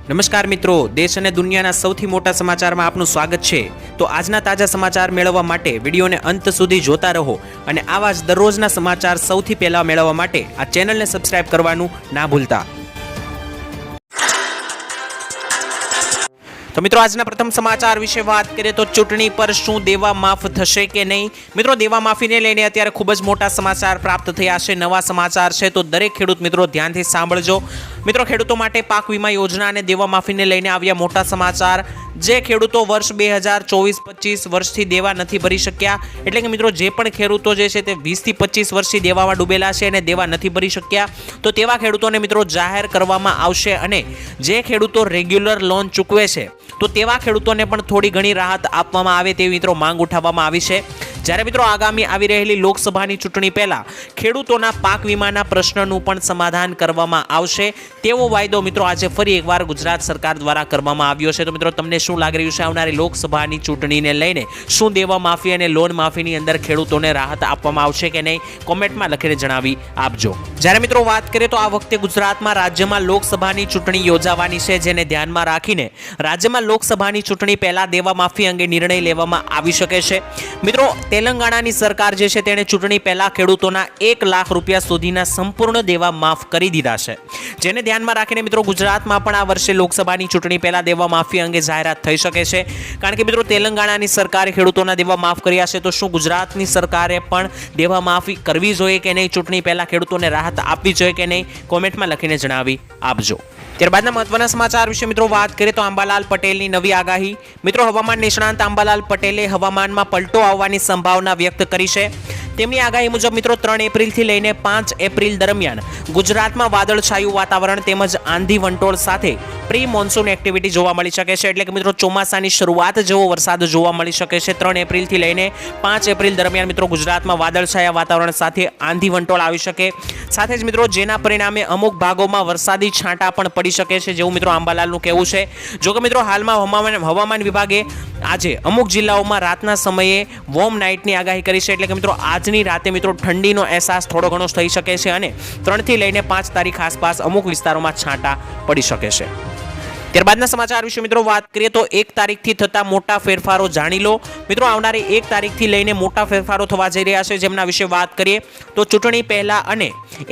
નમસ્કાર મિત્રો, દેશ અને દુનિયાના સૌથી મોટા સમાચારમાં આપનું સ્વાગત છે। તો આજના તાજા સમાચાર મેળવવા માટે વિડીયોને અંત સુધી જોતા રહો અને આવા જ દરરોજના સમાચાર સૌથી પહેલા મેળવવા માટે આ ચેનલને સબસ્ક્રાઇબ કરવાનું ના ભૂલતા। તો મિત્રો આજના પ્રથમ સમાચાર વિશે વાત કરીએ તો ચૂંટણી પર શું દેવા માફ થશે કે નહીં। મિત્રો દેવા માફીને લઈને અત્યારે ખૂબ જ મોટા સમાચાર પ્રાપ્ત થયા છે, નવા સમાચાર છે, તો દરેક ખેડૂત મિત્રો ધ્યાનથી સાંભળજો। મિત્રો ખેડૂતો માટે પાક વીમા યોજના અને દેવા માફીને લઈને આવ્યા મોટા સમાચાર। જે ખેડૂતો વર્ષ 2024-25 વર્ષથી દેવા નથી ભરી શક્યા, એટલે કે મિત્રો જે પણ ખેડૂતો જે છે તે 20 થી 25 વર્ષથી દેવામાં ડૂબેલા છે અને દેવા નથી ભરી શક્યા, તો તેવા ખેડૂતોને મિત્રો જાહેર કરવામાં આવશે। અને જે ખેડૂતો રેગ્યુલર લોન ચૂકવે છે તો તેવા ખેડૂતોને પણ થોડી ઘણી રાહત આપવામાં આવે તેવી મિત્રો માંગ ઉઠાવવામાં આવી છે। જ્યારે મિત્રો આગામી આવી રહેલી લોકસભાની ચૂંટણી પહેલા ખેડૂતોના પાક વીમાના પ્રશ્નનું પણ સમાધાન કરવામાં આવશે તેવો વાયદો મિત્રો આજે ફરી એકવાર ગુજરાત સરકાર દ્વારા કરવામાં આવ્યો છે। તો મિત્રો તમને શું લાગી રહ્યું છે, આવનારી લોકસભાની ચૂંટણીને લઈને શું દેવા માફી અને લોન માફીની અંદર ખેડૂતોને રાહત આપવામાં આવશે કે નહીં, કોમેન્ટમાં લખીને જણાવી આપજો। જ્યારે મિત્રો વાત કરીએ તો આ વખતે ગુજરાતમાં રાજ્યમાં લોકસભાની ચૂંટણી યોજાવાની છે, જેને ધ્યાનમાં રાખીને રાજ્યમાં લોકસભાની ચૂંટણી પહેલા દેવા માફી અંગે નિર્ણય લેવામાં આવી શકે છે। મિત્રો તેલંગાણાની સરકાર જે છે તેણે ચૂંટણી પહેલા ખેડૂતોના 1 લાખ રૂપિયા સુધીના સંપૂર્ણ દેવા માફ કરી દીધા છે, જેને ધ્યાનમાં રાખીને મિત્રો ગુજરાતમાં પણ આ વર્ષે લોકસભાની ચૂંટણી પહેલા દેવા માફી અંગે જાહેરાત થઈ શકે છે। કારણ કે મિત્રો તેલંગાણાની સરકારે ખેડૂતોના દેવા માફ કર્યા છે, તો શું ગુજરાતની સરકારે પણ દેવા માફી કરવી જોઈએ કે નહીં, ચૂંટણી પહેલા ખેડૂતોને રાહત આપવી જોઈએ કે નહીં, કોમેન્ટમાં લખીને જણાવી આપજો। ત્યારબાદના મહત્વના સમાચાર વિશે મિત્રો વાત કરીએ તો અંબાલાલ પટેલની નવી આગાહી। મિત્રો હવામાન નિષ્ણાંત અંબાલાલ પટેલે હવામાનમાં પલટો આવવાની સંભાવના વ્યક્ત કરી છે। તેમની આગાહી મુજબ મિત્રો 3 એપ્રિલથી લઈને 5 એપ્રિલ દરમિયાન ગુજરાતમાં વાદળછાયું વાતાવરણ તેમજ આંધી વંટોળ સાથે પ્રી મોન્સૂન એક્ટિવિટી જોવા મળી શકે છે, એટલે કે મિત્રો ચોમાસાની શરૂઆત જેવો વરસાદ જોવા મળી શકે છે। 3 એપ્રિલથી લઈને 5 એપ્રિલ દરમિયાન મિત્રો ગુજરાતમાં વાદળછાયા વાતાવરણ સાથે આંધી વંટોળ આવી શકે, સાથે જ મિત્રો જેના પરિણામે અમુક ભાગોમાં વરસાદી છાંટા પણ પડી શકે છે, જેવું મિત્રો અંબાલાલનું કહેવું છે। જોકે મિત્રો હાલમાં હવામાન વિભાગે આજે અમુક જિલ્લાઓમાં રાતના સમયે વોર્મ નાઇટની આગાહી કરી છે, એટલે કે મિત્રો આજની રાતે મિત્રો ઠંડીનો અહેસાસ થોડો ઘણો થઈ શકે છે અને 3 થી લઈને 5 તારીખ આસપાસ અમુક વિસ્તારોમાં છાંટા પડી શકે છે। ત્યારબાદના સમાચાર વિશે મિત્રો વાત કરીએ તો 1 તારીખથી થતા મોટા ફેરફારો જાણી લો। મિત્રો આવનારી 1 તારીખથી લઈને મોટા ફેરફારો થવા જઈ રહ્યા છે, જેમના વિશે વાત કરીએ તો ચૂંટણી પહેલા અને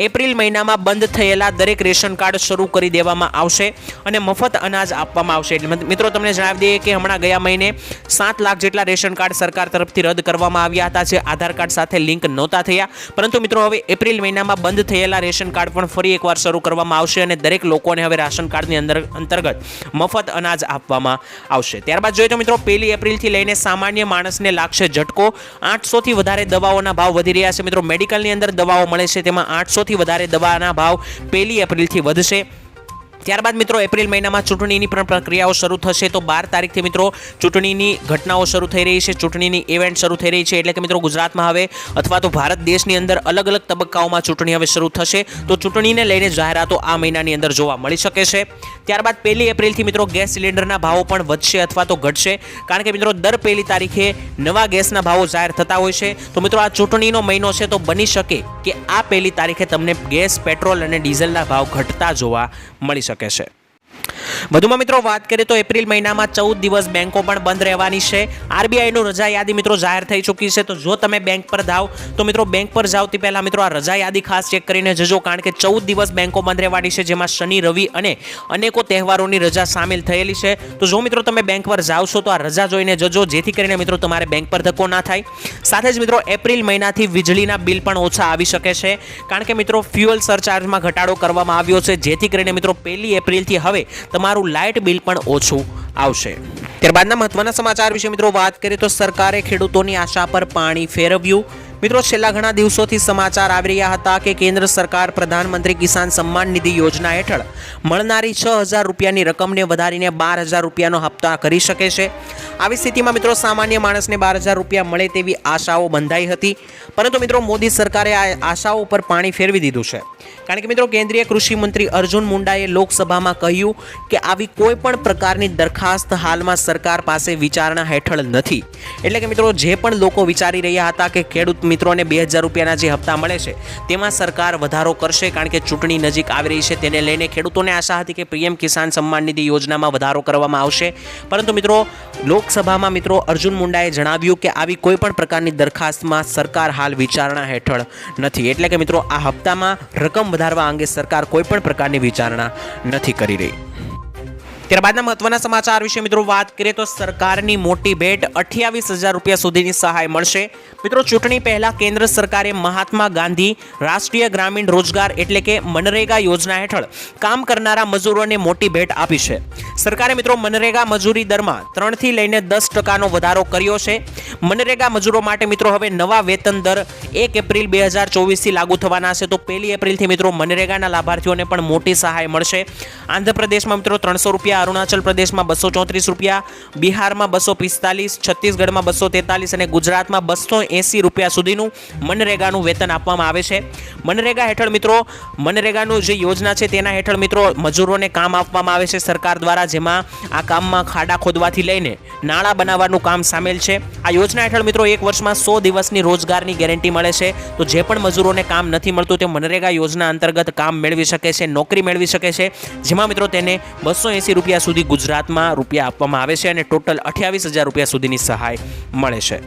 એપ્રિલ મહિનામાં બંધ થયેલા દરેક રેશન કાર્ડ શરૂ કરી દેવામાં આવશે અને મફત અનાજ આપવામાં આવશે। એટલે મિત્રો તમને જણાવી દઈએ કે હમણાં ગયા મહિને 7 લાખ જેટલા રેશન કાર્ડ સરકાર તરફથી રદ કરવામાં આવ્યા હતા, જે આધાર કાર્ડ સાથે લિંક નહોતા થયા, પરંતુ મિત્રો હવે એપ્રિલ મહિનામાં બંધ થયેલા રેશન કાર્ડ પણ ફરી એકવાર શરૂ કરવામાં આવશે અને દરેક લોકોને હવે રાશન કાર્ડની અંતર્ગત મફત અનાજ આપવામાં આવશે। ત્યારબાદ જોઈએ તો મિત્રો 1 એપ્રિલથી લઈને સામાન્ય માણસને લાગશે ઝટકો। 800 થી વધારે દવાઓના ભાવ વધી રહ્યા છે। મિત્રો મેડિકલની અંદર દવાઓ મળે છે, તેમાં 800 થી વધારે દવાના ભાવ 1 એપ્રિલથી વધશે। ત્યારબાદ મિત્રો એપ્રિલ મહિનામાં ચૂંટણીની પણ પ્રક્રિયાઓ શરૂ થશે, તો 12 તારીખથી મિત્રો ચૂંટણીની ઘટનાઓ શરૂ થઈ રહી છે, ચૂંટણીની ઇવેન્ટ શરૂ થઈ રહી છે, એટલે કે મિત્રો ગુજરાતમાં હવે અથવા તો ભારત દેશની અંદર અલગ અલગ તબક્કાઓમાં ચૂંટણી હવે શરૂ થશે, તો ચૂંટણીને લઈને જાહેરાતો આ મહિનાની અંદર જોવા મળી શકે છે। ત્યારબાદ 1 એપ્રિલથી મિત્રો ગેસ સિલિન્ડરના ભાવો પણ વધશે અથવા તો ઘટશે, કારણ કે મિત્રો દર 1 તારીખે નવા ગેસના ભાવો જાહેર થતા હોય છે, તો મિત્રો આ ચૂંટણીનો મહિનો છે, તો બની શકે કે આ 1 તારીખે તમને ગેસ, પેટ્રોલ અને ડીઝલના ભાવ ઘટતા જોવા મળી શકે છે। વધુમાં મિત્રો વાત કરીએ તો એપ્રિલ મહિનામાં 14 દિવસ બેંકો પણ બંધ રહેવાની છે। આરબીઆઈનું રજા યાદી મિત્રો જાહેર થઈ ચૂકી છે, તો જો તમે બેંક પર જાઓ તો મિત્રો બેંક પર જાવ તે પહેલા મિત્રો આ રજા યાદી ખાસ ચેક કરીને જજો, કારણ કે 14 દિવસ બેંકો બંધ રહેવાની છે, જેમાં શનિ, રવિ અને અનેકો તહેવારોની રજા સામેલ થયેલી છે। તો જો મિત્રો તમે બેંક પર જાઓ છો તો આ રજા જોઈને જજો, જેથી કરીને મિત્રો તમારે બેંક પર ધક્કો ના થાય। સાથે જ મિત્રો એપ્રિલ મહિનાથી વીજળીના બિલ પણ ઓછા આવી શકે છે, કારણ કે મિત્રો ફ્યુઅલ સરચાર્જમાં ઘટાડો કરવામાં આવ્યો છે, જેથી કરીને મિત્રો 1 એપ્રિલથી હવે તમારું લાઇટ બિલ પણ ઓછું આવશે। ત્યારબાદના મહત્વના સમાચાર વિશે મિત્રો વાત કરીએ તો સરકારે ખેડૂતોની આશા પર પાણી ફેરવ્યું। મિત્રો છેલ્લા ઘણા દિવસોથી સમાચાર આવી રહ્યા હતા કે કેન્દ્ર સરકાર પ્રધાનમંત્રી કિસાન સન્માન નિધિ યોજના હેઠળ મળનારી 6000 રૂપિયાની રકમને વધારીને 12000 રૂપિયાનો હપ્તા કરી શકે છે। આવી સ્થિતિમાં મિત્રો સામાન્ય માણસને 12000 રૂપિયા મળે તેવી આશાઓ બંધાઈ હતી, પરંતુ મિત્રો મોદી સરકારે આ આશાઓ પર પાણી ફેરવી દીધું છે। કારણ કે મિત્રો કેન્દ્રીય કૃષિ મંત્રી અર્જુન મુંડાએ લોકસભામાં કહ્યું કે આવી કોઈ પણ પ્રકારની દરખાસ્ત હાલમાં સરકાર પાસે વિચારણા હેઠળ નથી. એટલે કે મિત્રો જે પણ લોકો વિચારી રહ્યા હતા કે ખેડૂત મિત્રોને 2000 રૂપિયાના જે હપ્તા મળે છે તેમાં સરકાર વધારો કરશે કારણ કે ચૂંટણી નજીક આવી રહી છે, તેને લઈને ખેડૂતોને આશા હતી કે પીએમ કિસાન સન્માન નિધિ યોજનામાં વધારો કરવામાં આવશે. પરંતુ મિત્રો લોકસભામાં મિત્રો અર્જુન મુંડાએ જણાવ્યું કે આવી કોઈ પણ પ્રકારની દરખાસ્તમાં સરકાર હાલ વિચારણા હેઠળ નથી. એટલે કે મિત્રો આ હપ્તામાં રકમ વધારવા અંગે સરકાર કોઈ પણ પ્રકારની વિચારણા નથી કરી રહી. ત્યારબાદના મહત્વના સમાચાર વિશે મિત્રો વાત કરીએ તો સરકારની મોટી ભેટ 28,000 રૂપિયા સુધીની સહાય મળશે. મિત્રો ચૂંટણી પહેલા કેન્દ્ર સરકારે મહાત્મા ગાંધી રાષ્ટ્રીય ગ્રામીણ રોજગાર એટલે કે મનરેગા યોજના હેઠળ કામ કરનારા મજૂરોને મોટી ભેટ આપી છે. સરકારે મિત્રો મનરેગા મજૂરી દરમાં 3 થી લઈને 10% વધારો કર્યો છે. મનરેગા મજૂરો માટે મિત્રો હવે નવા વેતન દર 1 એપ્રિલ 2024 થી લાગુ થવાના છે. તો 1 એપ્રિલથી મિત્રો મનરેગાના લાભાર્થીઓને પણ મોટી સહાય મળશે. આંધ્રપ્રદેશમાં મિત્રો 300 રૂપિયા, અરુણાચલ પ્રદેશમાં 234 રૂપિયા, બિહારમાં 245, છત્તીસગઢમાં 243 અને ગુજરાતમાં 280 રૂપિયા સુધીનું મનરેગાનું વેતન આપવામાં આવે છે. મનરેગા હેઠળ મિત્રો મનરેગાનું જે યોજના છે તેના હેઠળ મિત્રો મજૂરોને કામ આપવામાં આવે છે સરકાર દ્વારા, જેમાં આ કામમાં ખાડા ખોદવાથી લઈને નાળા બનાવવાનું કામ સામેલ છે. આ યોજના હેઠળ મિત્રો એક વર્ષમાં 100 દિવસની રોજગારની ગેરંટી મળે છે. તો જે પણ મજૂરોને કામ નથી મળતું તે મનરેગા યોજના અંતર્ગત કામ મેળવી શકે છે, નોકરી મેળવી શકે છે, જેમાં મિત્રો તેને 280 રૂપિયા સુધી ગુજરાતમાં રૂપિયા આપવામાં આવે છે અને ટોટલ 28,000 રૂપિયા સુધીની સહાય મળે છે.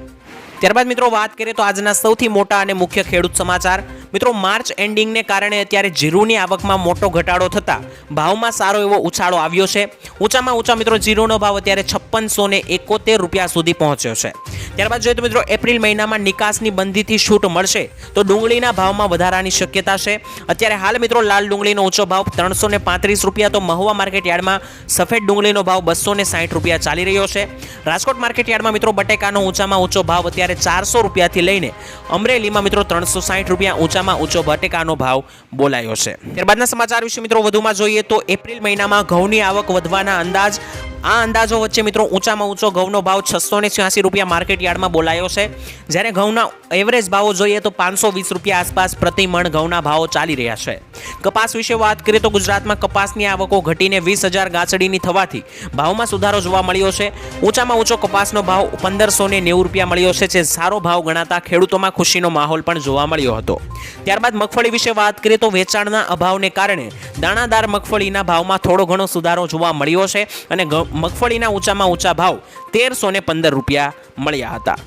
ત્યારબાદ મિત્રો વાત કરીએ તો આજના સૌથી મોટા અને મુખ્ય ખેડૂત સમાચાર. મિત્રો માર્ચ એન્ડિંગને કારણે અત્યારે જીરુની આવકમાં મોટો ઘટાડો થતા ભાવમાં સારો એવો ઉછાળો આવ્યો છે. ઊંચામાં ઊંચા મિત્રો જીરુનો ભાવ અત્યારે 5671 રૂપિયા સુધી પહોંચ્યો છે. ત્યારબાદ જોઈએ તો મિત્રો એપ્રિલ મહિનામાં નિકાસની બંધીથી છૂટ મળશે તો ડુંગળીના ભાવમાં વધારાની શક્યતા છે. અત્યારે હાલ મિત્રો લાલ ડુંગળીનો ઊંચો ભાવ 335 રૂપિયા, તો મહુવા માર્કેટ યાર્ડમાં સફેદ ડુંગળીનો ભાવ 260 રૂપિયા ચાલી રહ્યો છે. રાજકોટ માર્કેટ યાર્ડમાં મિત્રો બટેકાનો ઊંચામાં ઊંચો ભાવ અત્યારે 400 રૂપિયાથી લઈને અમરેલીમાં મિત્રો 360 રૂપિયા ઊંચામાં ઊંચો બટેકાનો ભાવ બોલાયો છે. ત્યારબાદના સમાચાર વિશે મિત્રો વધુમાં જોઈએ તો એપ્રિલ મહિનામાં ઘઉંની આવક વધવાના અંદાજ. આ અંદાજો વચ્ચે મિત્રો ઊંચામાં ઊંચો ઘઉંનો ભાવ 686 રૂપિયા માર્કેટ યાર્ડમાં બોલાયો છે. જ્યારે ઘઉંના એવરેજ ભાવો જોઈએ તો 520 રૂપિયા આસપાસ પ્રતિ મણ ઘઉંના ભાવો ચાલી રહ્યા છે. કપાસ વિશે વાત કરીએ તો ગુજરાતમાં કપાસની આવકો ઘટીને 20,000 ગાંસડીની થવાથી ભાવમાં સુધારો જોવા મળ્યો છે. ઊંચામાં ઊંચો કપાસનો ભાવ 1590 રૂપિયા મળ્યો છે, જે સારો ભાવ ગણાતા ખેડૂતોમાં ખુશીનો માહોલ પણ જોવા મળ્યો હતો. ત્યારબાદ મગફળી વિશે વાત કરીએ તો વેચાણના અભાવને કારણે દાણાદાર મગફળીના ભાવમાં થોડો ઘણો સુધારો જોવા મળ્યો છે અને મગફળીના ઊંચામાં ઊંચા ભાવ 1315 રૂપિયા મળ્યા હતા.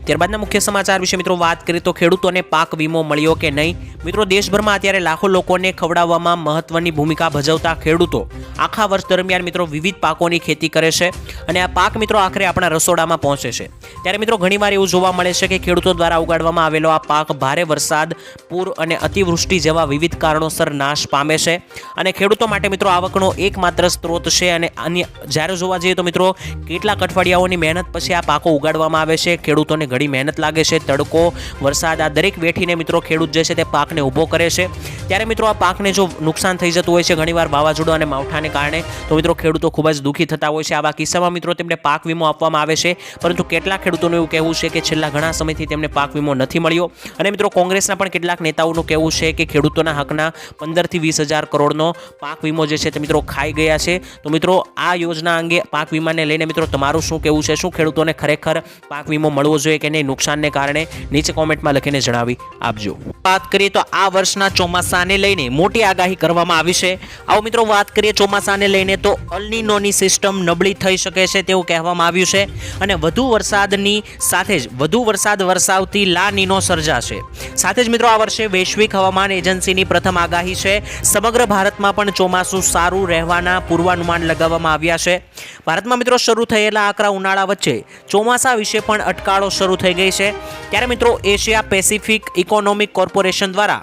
ત્યારબાદના મુખ્ય સમાચાર વિશે મિત્રો વાત કરીએ તો ખેડૂતોને પાક વીમો મળ્યો કે નહીં. મિત્રો દેશભરમાં અત્યારે લાખો લોકોને ખવડાવવામાં મહત્વની ભૂમિકા ભજવતા ખેડૂતો આખા વર્ષ દરમિયાન મિત્રો વિવિધ પાકોની ખેતી કરે છે અને આ પાક મિત્રો આખરે આપણા રસોડામાં પહોંચે છે. ત્યારે મિત્રો ઘણીવાર એવું જોવા મળે છે કે ખેડૂતો દ્વારા ઉગાડવામાં આવેલો આ પાક ભારે વરસાદ, પૂર અને અતિવૃષ્ટિ જેવા વિવિધ કારણોસર નાશ પામે છે અને ખેડૂતો માટે મિત્રો આવકનો એકમાત્ર સ્ત્રોત છે. અને અન્ય જ્યારે જોવા જઈએ તો મિત્રો કેટલાક અઠવાડિયાઓની મહેનત પછી આ પાકો ઉગાડવામાં આવે છે. ખેડૂતોને ઘણી મહેનત લાગે છે, તડકો, વરસાદ આ દરેક વેઠીને મિત્રો ખેડૂત જે છે તે પાકને ઊભો કરે છે. ત્યારે મિત્રો આ પાકને જો નુકસાન થઈ જતું હોય છે ઘણીવાર વાવાઝોડા અને માવઠાને કારણે, તો મિત્રો ખેડૂતો ખૂબ જ દુઃખી થતા હોય છે. આવા કિસ્સામાં મિત્રો તેમને પાક વીમો આપવામાં આવે છે, પરંતુ કેટલાક ખેડૂતોનું એવું કહેવું છે કે છેલ્લા ઘણા સમયથી તેમને પાક વીમો નથી મળ્યો. અને મિત્રો કોંગ્રેસના પણ કેટલાક નેતાઓનું કહેવું છે કે ખેડૂતોના હકના 15 થી 20,000 કરોડનો પાક વીમો જે છે તે મિત્રો ખાઈ ગયા છે. તો મિત્રો આ યોજના અંગે પાક વીમાને લઈને મિત્રો તમારું શું કહેવું છે? શું ખેડૂતોને ખરેખર પાક વીમો મળવો જોઈએ કે નહીં નુકસાનને કારણે? નીચે કોમેન્ટમાં લખીને જણાવી આપજો. વાત કરીએ તો આ વર્ષના ચોમાસાને લઈને મોટી આગાહી કરવામાં આવી છે. આવો મિત્રો વાત કરીએ ચોમાસાને લઈને તો અલ્નીનોની સિસ્ટમ નબળી થઈ શકે છે તેવું કહેવામાં આવ્યું છે અને વધુ વરસાદની સાથે જ વધુ વરસાદ વરસાવતી લા નીનો સર્જાશે. સાથે જ મિત્રો આ વર્ષે વૈશ્વિક હવામાન એજન્સીની પ્રથમ આગાહી છે. સમગ્ર ભારતમાં પણ ચોમાસું સારું રહેવાના પૂર્વાનુમાન લગાવવામાં આવ્યા છે. ભારતમાં મિત્રો શરૂ થયેલા આકરા ઉનાળા વચ્ચે ચોમાસા વિશે પણ અટકાળો શરૂ થઈ ગઈ છે. ત્યારે મિત્રો એશિયા પેસિફિક ઇકોનોમિક કોર્પોરેશન દ્વારા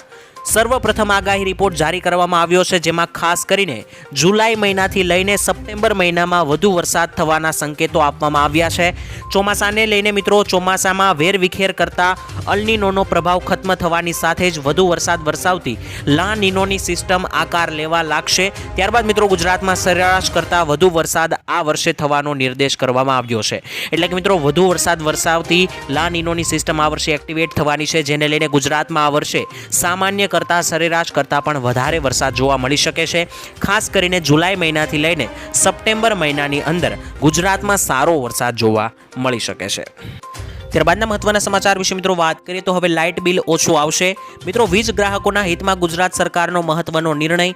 સર્વપ્રથમ આગાહી રિપોર્ટ જારી કરવામાં આવ્યો છે, જેમાં ખાસ કરીને જુલાઈ મહિનાથી લઈને સપ્ટેમ્બર મહિનામાં વધુ વરસાદ થવાના સંકેતો આપવામાં આવ્યા છે. ચોમાસાને લઈને મિત્રો ચોમાસામાં વેરવિખેર કરતા અલ્નીનોનો પ્રભાવ ખત્મ થવાની સાથે જ વધુ વરસાદ વરસાવતી લા નીનોની સિસ્ટમ આકાર લેવા લાગશે. ત્યારબાદ મિત્રો ગુજરાતમાં સરેરાશ કરતાં વધુ વરસાદ આ વર્ષે થવાનો નિર્દેશ કરવામાં આવ્યો છે. એટલે કે મિત્રો વધુ વરસાદ વરસાવતી લા નીનોની સિસ્ટમ આ વર્ષે એક્ટિવેટ થવાની છે, જેને લઈને ગુજરાતમાં આ વર્ષે સામાન્ય કરતાં સરેરાશ કરતાં પણ વધારે વરસાદ જોવા મળી શકે છે। ખાસ કરીને જુલાઈ મહિનાથી લઈને સપ્ટેમ્બર મહિનાની અંદર ગુજરાતમાં સારો વરસાદ જોવા મળી શકે છે। ત્યારબાદના મહત્વના સમાચાર વિશે મિત્રો વાત કરીએ તો હવે લાઇટ બિલ ઓછું આવશે। મિત્રો વીજ ગ્રાહકોના હિતમાં ગુજરાત સરકારનો મહત્વનો નિર્ણય।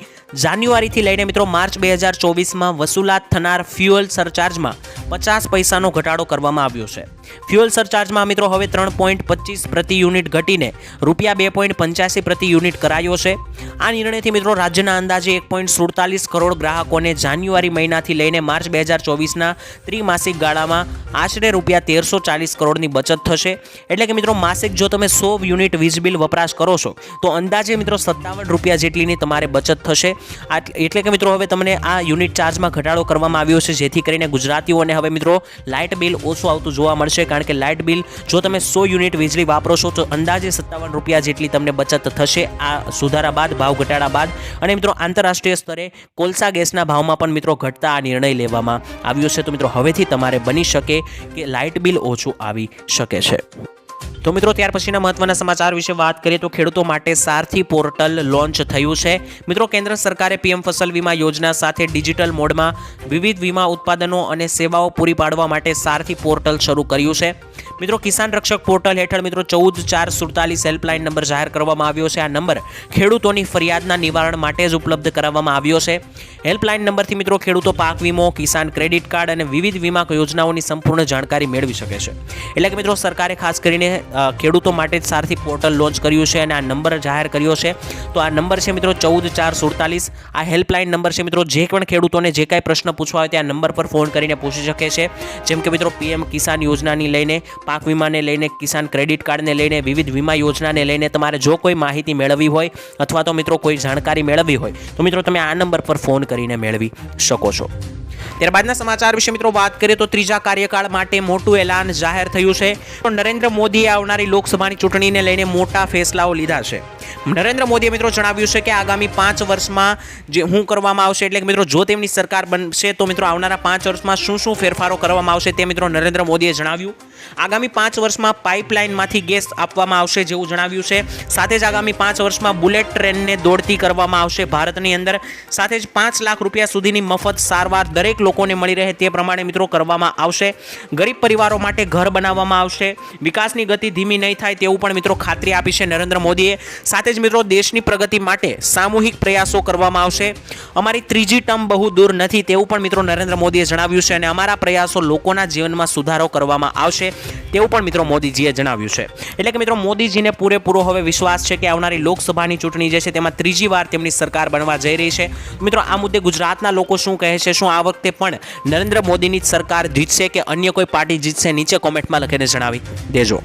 જાન્યુઆરીથી લઈને મિત્રો માર્ચ 2024માં વસૂલાત થનાર ફ્યુઅલ સરચાર્જમાં 50 પૈસાનો ઘટાડો કરવામાં આવ્યો છે। ફ્યુઅલ સરચાર્જમાં મિત્રો હવે 3.25 પ્રતિ યુનિટ ઘટીને ₹2.85 પ્રતિ યુનિટ કરાયો છે। આ નિર્ણયથી મિત્રો રાજ્યના અંદાજે 1.47 કરોડ ગ્રાહકોને જાન્યુઆરી મહિનાથી લઈને માર્ચ 2024ના ત્રિમાસિક ગાળામાં આશરે ₹1340 કરોડની બચત થશે। એટલે કે મિત્રો માસિક જો તમે 100 યુનિટ વીજ બિલ વપરાશ કરો છો તો અંદાજે મિત્રો ₹57 જેટલીની તમારે બચત થશે। એટલે કે મિત્રો હવે તમને આ યુનિટ ચાર્જમાં ઘટાડો કરવામાં આવ્યો છે, જેથી કરીને ગુજરાતીઓને હવે મિત્રો લાઇટ બિલ ઓછું આવતું જોવા મળશે। કારણ કે લાઇટ બિલ જો તમે 100 યુનિટ વીજળી વાપરો છો તો અંદાજે ₹57 જેટલી તમને બચત થશે આ સુધારા બાદ, ભાવ ઘટાડા બાદ। અને મિત્રો આંતરરાષ્ટ્રીય સ્તરે કોલસા ગેસના ભાવમાં પણ મિત્રો ઘટતા આ નિર્ણય લેવામાં આવ્યો છે। તો મિત્રો હવેથી તમારે બની શકે કે લાઇટ બિલ ઓછું આવી શકે છે। તો મિત્રો ત્યાર પછીના મહત્વના સમાચાર વિશે વાત કરીએ તો ખેડૂતો માટે સારથી પોર્ટલ લોન્ચ થયું છે। મિત્રો કેન્દ્ર સરકારે પીએમ ફસલ વીમા યોજના સાથે ડિજિટલ મોડમાં વિવિધ વીમા ઉત્પાદનો અને સેવાઓ પૂરી પાડવા માટે સારથી પોર્ટલ શરૂ કર્યું છે। મિત્રો કિસાન રક્ષક પોર્ટલ હેઠળ મિત્રો 14447 હેલ્પલાઇન નંબર જાહેર કરવામાં આવ્યો છે। આ નંબર ખેડૂતોની ફરિયાદના નિવારણ માટે જ ઉપલબ્ધ કરાવવામાં આવ્યો છે। હેલ્પલાઇન નંબરથી મિત્રો ખેડૂતો પાક વીમો, કિસાન ક્રેડિટ કાર્ડ અને વિવિધ વીમા યોજનાઓની સંપૂર્ણ જાણકારી મેળવી શકે છે। એટલે કે મિત્રો સરકારે ખાસ કરીને ખેડૂતો માટે જ સારથી પોર્ટલ લોન્ચ કર્યું છે અને આ નંબર જાહેર કર્યો છે। તો આ નંબર છે મિત્રો 14447। આ હેલ્પલાઇન નંબર છે મિત્રો, જે પણ ખેડૂતોને જે કાંઈ પ્રશ્ન પૂછવા હોય ત્યાં નંબર પર ફોન કરીને પૂછી શકે છે। જેમ કે મિત્રો પીએમ કિસાન યોજનાની લઈને, પાક વીમાને લઈને, કિસાન ક્રેડિટ કાર્ડને લઈને, વિવિધ વીમા યોજનાને લઈને તમારે જો કોઈ માહિતી મેળવવી હોય અથવા તો મિત્રો કોઈ જાણકારી મેળવવી હોય તો મિત્રો તમે આ નંબર પર ફોન કરીને મેળવી શકો છો। ત્યારબાદના સમાચાર વિશે મિત્રો વાત કરીએ તો ત્રીજા કાર્યકાળ માટે મોટું એલાન જાહેર થયું છે। તો નરેન્દ્ર મોદીએ આવનારી લોકસભાની ચૂંટણીને લઈને મોટા ફેસલાઓ લીધા છે। નરેન્દ્ર મોદીએ મિત્રો જણાવ્યું છે કે આગામી 5 વર્ષમાં જે કરવામાં આવશે, એટલે કે મિત્રો જો તેમની સરકાર બનશે તો મિત્રો આવનારા 5 વર્ષમાં શું ફેરફારો કરવામાં આવશે તે મિત્રો નરેન્દ્ર મોદીએ જણાવ્યું। આગામી 5 વર્ષમાં પાઇપલાઇનમાંથી ગેસ આપવામાં આવશે જેવું જણાવ્યું છે। સાથે જ આગામી 5 વર્ષમાં બુલેટ ટ્રેનને દોડતી કરવામાં આવશે ભારતની અંદર। સાથે જ 5 લાખ રૂપિયા સુધીની મફત સારવાર દરેક લોકોને મળી રહે તે પ્રમાણે મિત્રો કરવામાં આવશે। ગરીબ પરિવારો માટે ઘર બનાવવામાં આવશે। વિકાસની ગતિ ધીમી નહીં થાય તેવું પણ મિત્રો ખાતરી આપી છે નરેન્દ્ર મોદીએ। સાથે જ મિત્રો દેશની પ્રગતિ માટે સામૂહિક પ્રયાસો કરવામાં આવશે। અમારી ત્રીજી ટર્મ બહુ દૂર નથી તેવું પણ મિત્રો નરેન્દ્ર મોદીએ જણાવ્યું છે અને અમારા પ્રયાસો લોકોના જીવનમાં સુધારો કરવામાં આવશે તેવું પણ મિત્રો મોદીજીએ જણાવ્યું છે। એટલે કે મિત્રો મોદીજીને પૂરેપૂરો હવે વિશ્વાસ છે કે આવનારી લોકસભાની ચૂંટણી જે છે તેમાં ત્રીજી વાર તેમની સરકાર બનવા જઈ રહી છે। મિત્રો આ મુદ્દે ગુજરાતના લોકો શું કહે છે? શું આ વખતે પણ નરેન્દ્ર મોદીની જ સરકાર જીતશે કે અન્ય કોઈ પાર્ટી જીતશે? નીચે કોમેન્ટમાં લખીને જણાવી દેજો।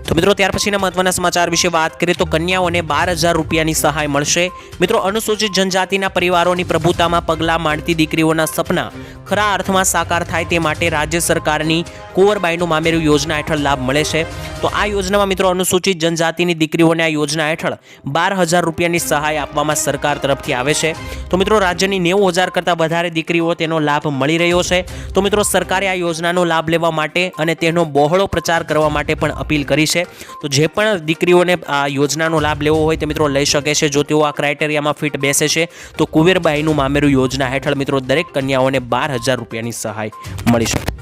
તો મિત્રો ત્યાર પછીના મહત્વના સમાચાર વિશે વાત કરીએ તો કન્યાઓને 12,000 રૂપિયાની સહાય મળશે। મિત્રો અનુસૂચિત જનજાતિના પરિવારોની પ્રભુતામાં પગલાં માંડતી દીકરીઓના સપના ખરા અર્થમાં સાકાર થાય તે માટે રાજ્ય સરકારની કુંવરબાઈનું મામેરું યોજના હેઠળ લાભ મળે છે। તો આ યોજનામાં મિત્રો અનુસૂચિત જનજાતિની દીકરીઓને આ યોજના હેઠળ 12,000 રૂપિયાની સહાય આપવામાં સરકાર તરફથી આવે છે। તો મિત્રો રાજ્યની 90,000 કરતાં વધારે દીકરીઓ તેનો લાભ મળી રહ્યો છે। તો મિત્રો સરકારે આ યોજનાનો લાભ લેવા માટે અને તેનો બહોળો પ્રચાર કરવા માટે પણ અપીલ કરી છે। તો જે પણ દીકરીઓને આ યોજનાનો લાભ લેવો હોય તે મિત્રો લઈ શકે છે જો તેઓ આ ક્રાઇટેરિયામાં ફિટ બેસે છે। તો કુંવરબાઈનું મામેરું યોજના હેઠળ મિત્રો દરેક કન્યાઓને 12,000 રૂપિયાની સહાય મળી શકે।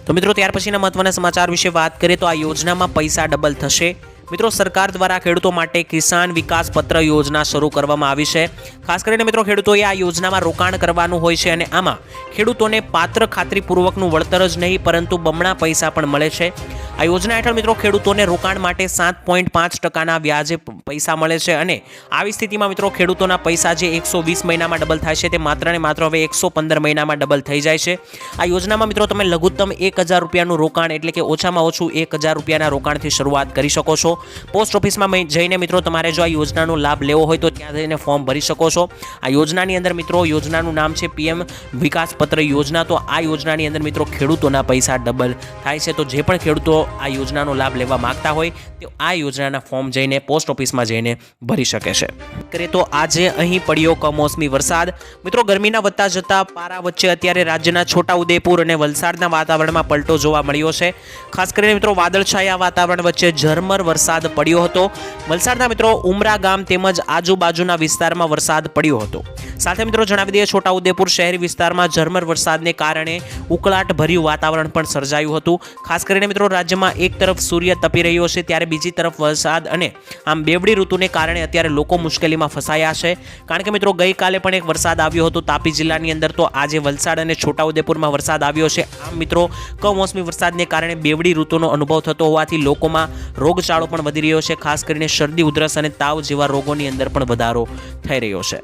તો મિત્રો ત્યાર પછીના મહત્વના સમાચાર વિશે વાત કરીએ તો આ યોજનામાં પૈસા ડબલ થશે। મિત્રો સરકાર દ્વારા ખેડૂતો માટે કિસાન વિકાસ પત્ર યોજના શરૂ કરવામાં આવી છે। ખાસ કરીને મિત્રો ખેડૂતોએ આ યોજનામાં રોકાણ કરવાનું હોય છે અને આમાં ખેડૂતોને પાત્ર ખાતરીપૂર્વકનું વળતર જ નહીં પરંતુ બમણા પૈસા પણ મળે છે। આ યોજના હેઠળ મિત્રો ખેડૂતોને રોકાણ માટે 7.5% વ્યાજે પૈસા મળે છે અને આવી સ્થિતિમાં મિત્રો ખેડૂતોના પૈસા જે 120 મહિનામાં ડબલ થાય છે તે માત્ર ને માત્ર હવે 115 મહિનામાં ડબલ થઈ જાય છે। આ યોજનામાં મિત્રો તમે લઘુત્તમ 1,000 રૂપિયાનું રોકાણ એટલે કે ઓછામાં ઓછું 1,000 રૂપિયાના રોકાણથી શરૂઆત કરી શકો છો। પોસ્ટ ઓફિસમાં જઈને મિત્રો તમારે જો આ યોજનાનો લાભ લેવો હોય તો ત્યાં જઈને ફોર્મ ભરી શકો છો। આ યોજનાની અંદર મિત્રો યોજનાનું નામ છે પીએમ વિકાસ પત્ર યોજના। તો આ યોજનાની અંદર મિત્રો ખેડૂતોના પૈસા ડબલ થાય છે। તો જે પણ ખેડૂતો આ યોજનાનો લાભ લેવા માંગતા હોય તો આ યોજનાના ફોર્મ જઈને પોસ્ટ ઓફિસમાં જઈને ભરી શકે છે। કરીએ તો આજે અહીં પડ્યો કમોસમી વરસાદ। મિત્રો ગરમીના વધતા જતા પારા વચ્ચે અત્યારે રાજ્યના છોટાઉદેપુર અને વલસાડના વાતાવરણમાં પલટો જોવા મળ્યો છે। ખાસ કરીને મિત્રો વાદળછાયા વાતાવરણ વચ્ચે ઝરમર વરસાદ વરસાદ પડ્યો હતો. વલસાડના મિત્રો ઉમરા ગામ તેમજ આજુબાજુના વિસ્તારમાં વરસાદ પડ્યો હતો. સાથે મિત્રો જણાવી દઈએ, છોટાઉદેપુર શહેરી વિસ્તારમાં ઝરમર વરસાદને કારણે ઉકળાટ ભર્યું વાતાવરણ પણ સર્જાયું હતું. ખાસ કરીને મિત્રો રાજ્યમાં એક તરફ સૂર્ય તપી રહ્યો છે, ત્યારે બીજી તરફ વરસાદ અને આમ બેવડી ઋતુને કારણે અત્યારે લોકો મુશ્કેલીમાં ફસાયા છે. કારણ કે મિત્રો ગઈકાલે પણ એક વરસાદ આવ્યો હતો તાપી જિલ્લાની અંદર, તો આજે વલસાડ અને છોટાઉદેપુરમાં વરસાદ આવ્યો છે. આમ મિત્રો કમોસમી વરસાદને કારણે બેવડી ઋતુનો અનુભવ થતો હોવાથી લોકોમાં રોગચાળો પણ વધી રહ્યો છે. ખાસ કરીને શરદી, ઉધરસ અને તાવ જેવા રોગોની અંદર પણ વધારો થઈ રહ્યો છે.